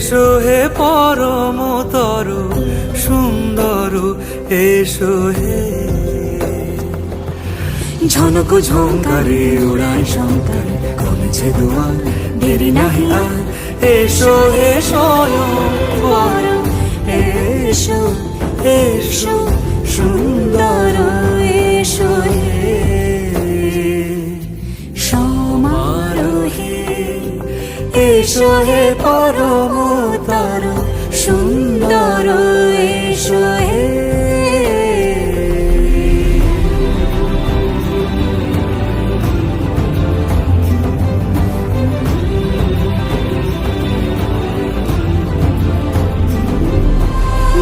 এসো হে পরমতর সুন্দর, এসো হে। ঝনক ঝঙ্কারে উড়ায় শঙ্কর, কমেছে দুয়ার, দেরি নাহি আর। এসো হে স্বয়ং বর, এসো এসো সুন্দর, এসো হে সমারোহে। এসো হে পরমতর সুন্দর, এসো হে।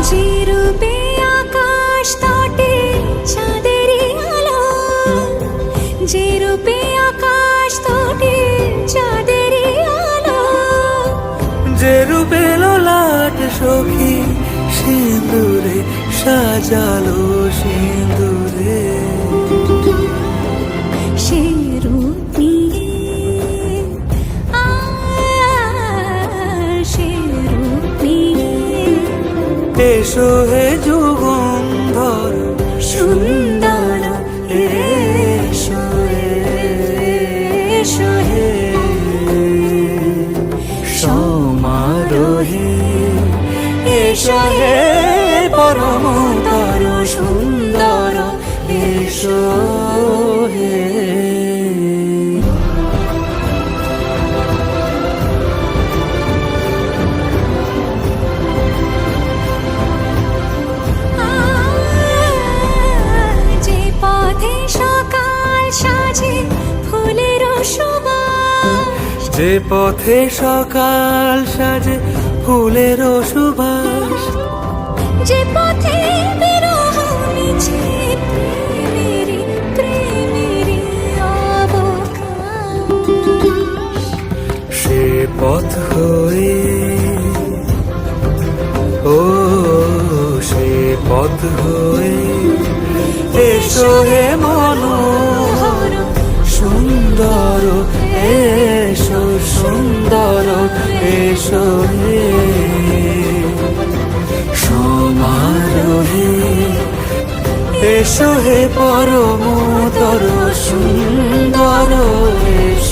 যে রূপে আকাশ তটে চাঁদেরই আলো, যে রূপে আকাশ তটে চাঁদেরই আলো, যে রূপে ললাট সখী সিঁদুরে সাজালো সিঁদুরে। সে রূপ নিয়ে সে রূপ নিয়ে এসো হে যুগন্ধর সুন্দর, এসো এসো হে সমারোহে। এসো হে পরমতর সুন্দর, এসো হে। যে পথে সকাল সাজে ফুলের সুবাস, যে পথে সকাল সাজে ফুলের সুবাস, যে পথে বিরহ মিছে প্রেমেরই প্রেমেরই অবকাশ, সে পথ হয়ে ও সে পথ হয়ে। এসো হে মনোহর সুন্দর, এসো সুন্দর, এসো হে সমারোহে। এসো হে পরমতর সুন্দর, এসো।